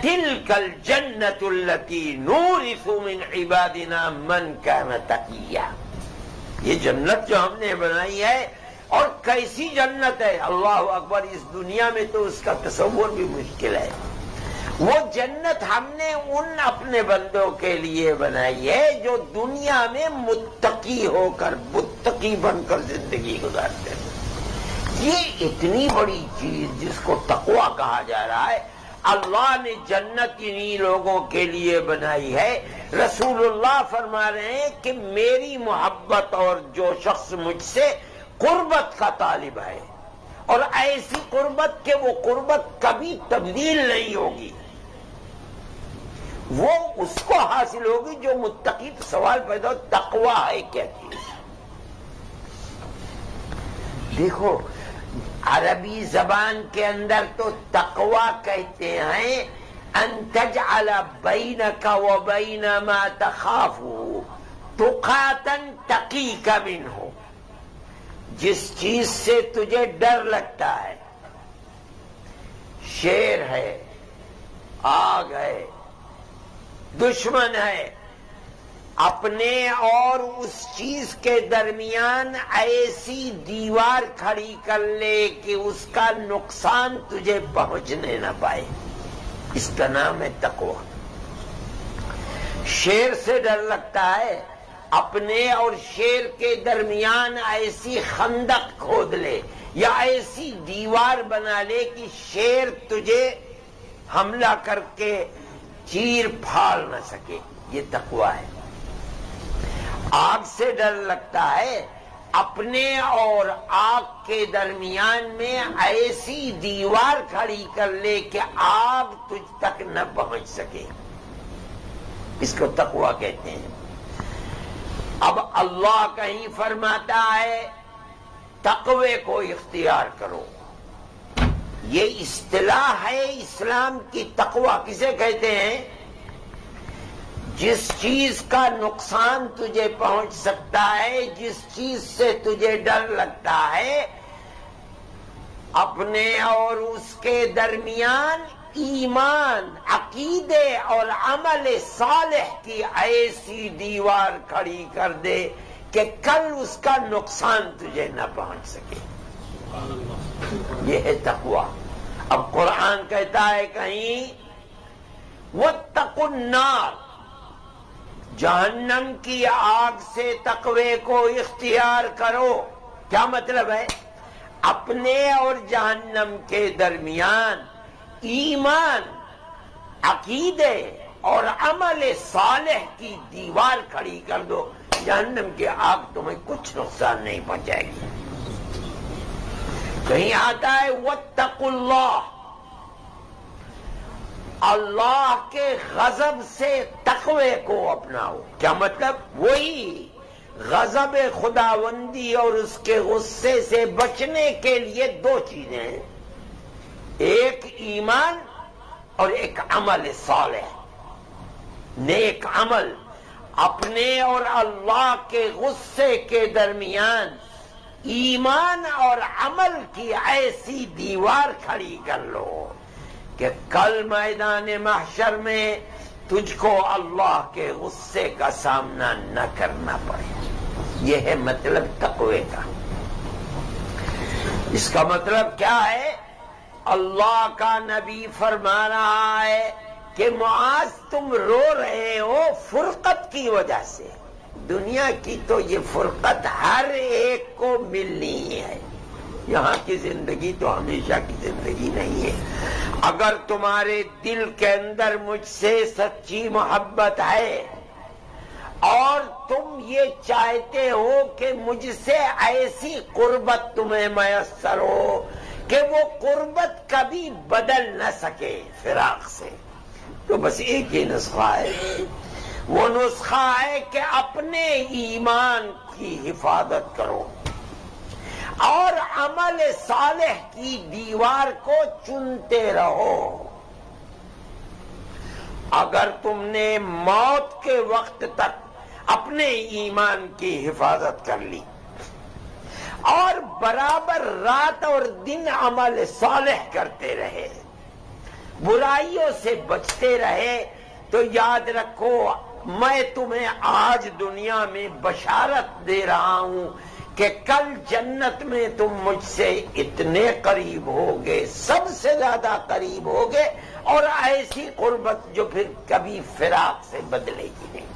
تلک الجنت التی نورث من عبادنا من کان تقیا. یہ جنت جو ہم نے بنائی ہے، اور کیسی جنت ہے، اللہ اکبر، اس دنیا میں تو اس کا تصور بھی مشکل ہے. وہ جنت ہم نے ان اپنے بندوں کے لیے بنائی ہے جو دنیا میں متقی ہو کر، متقی بن کر زندگی گزارتے ہیں. یہ اتنی بڑی چیز جس کو تقوی کہا جا رہا ہے، اللہ نے جنت انہی لوگوں کے لیے بنائی ہے. رسول اللہ فرما رہے ہیں کہ میری محبت اور جو شخص مجھ سے قربت کا طالب ہے، اور ایسی قربت کہ وہ قربت کبھی تبدیل نہیں ہوگی، وہ اس کو حاصل ہوگی جو متقی. سوال پیدا ہو تقوی ہے کیا چیز؟ دیکھو عربی زبان کے اندر تو تقوی کہتے ہیں ان تجعل بینک و بین ما تخاف تقاتا تقیک منہ. جس چیز سے تجھے ڈر لگتا ہے، شیر ہے، آگ ہے، دشمن ہے، اپنے اور اس چیز کے درمیان ایسی دیوار کھڑی کر لے کہ اس کا نقصان تجھے پہنچنے نہ پائے. اس کا نام ہے تقوی. شیر سے ڈر لگتا ہے، اپنے اور شیر کے درمیان ایسی خندق کھود لے یا ایسی دیوار بنا لے کہ شیر تجھے حملہ کر کے چیر پھاڑ نہ سکے. یہ تقوی ہے. آگ سے ڈر لگتا ہے، اپنے اور آگ کے درمیان میں ایسی دیوار کھڑی کر لے کہ آگ تجھ تک نہ پہنچ سکے. اس کو تقوی کہتے ہیں. اب اللہ کہیں فرماتا ہے تقوی کو اختیار کرو. یہ اصطلاح ہے اسلام کی. تقوی کسے کہتے ہیں؟ جس چیز کا نقصان تجھے پہنچ سکتا ہے، جس چیز سے تجھے ڈر لگتا ہے، اپنے اور اس کے درمیان ایمان، عقیدے اور عمل صالح کی ایسی دیوار کھڑی کر دے کہ کل اس کا نقصان تجھے نہ پہنچ سکے. یہ ہے تقوی. اب قرآن کہتا ہے کہیں واتقوا النار، جہنم کی آگ سے تقوی کو اختیار کرو. کیا مطلب ہے؟ اپنے اور جہنم کے درمیان ایمان، عقیدے اور عمل صالح کی دیوار کھڑی کر دو. جہنم کی آگ تمہیں کچھ نقصان نہیں پہنچائے گی. کہیں آتا ہے واتقوا اللہ، اللہ کے غضب سے تقوی کو اپناؤ. کیا مطلب؟ وہی غضب خداوندی اور اس کے غصے سے بچنے کے لیے دو چیزیں ہیں، ایک ایمان اور ایک عمل صالح، نیک عمل. اپنے اور اللہ کے غصے کے درمیان ایمان اور عمل کی ایسی دیوار کھڑی کر لو کہ کل میدان محشر میں تجھ کو اللہ کے غصے کا سامنا نہ کرنا پڑے. یہ ہے مطلب تقوی کا. اس کا مطلب کیا ہے؟ اللہ کا نبی فرما رہا ہے کہ معاذ تم رو رہے ہو فرقت کی وجہ سے. دنیا کی تو یہ فرقت ہر ایک کو ملنی ہے. یہاں کی زندگی تو ہمیشہ کی زندگی نہیں ہے. اگر تمہارے دل کے اندر مجھ سے سچی محبت ہے اور تم یہ چاہتے ہو کہ مجھ سے ایسی قربت تمہیں میسر ہو کہ وہ قربت کبھی بدل نہ سکے فراق سے، تو بس ایک ہی نسخہ ہے. وہ نسخہ ہے کہ اپنے ایمان کی حفاظت کرو اور عمل صالح کی دیوار کو چنتے رہو. اگر تم نے موت کے وقت تک اپنے ایمان کی حفاظت کر لی اور برابر رات اور دن عمل صالح کرتے رہے برائیوں سے بچتے رہے تو یاد رکھو میں تمہیں آج دنیا میں بشارت دے رہا ہوں کہ کل جنت میں تم مجھ سے اتنے قریب ہوگے، سب سے زیادہ قریب ہوگے، اور ایسی قربت جو پھر کبھی فراق سے بدلے گی نہیں۔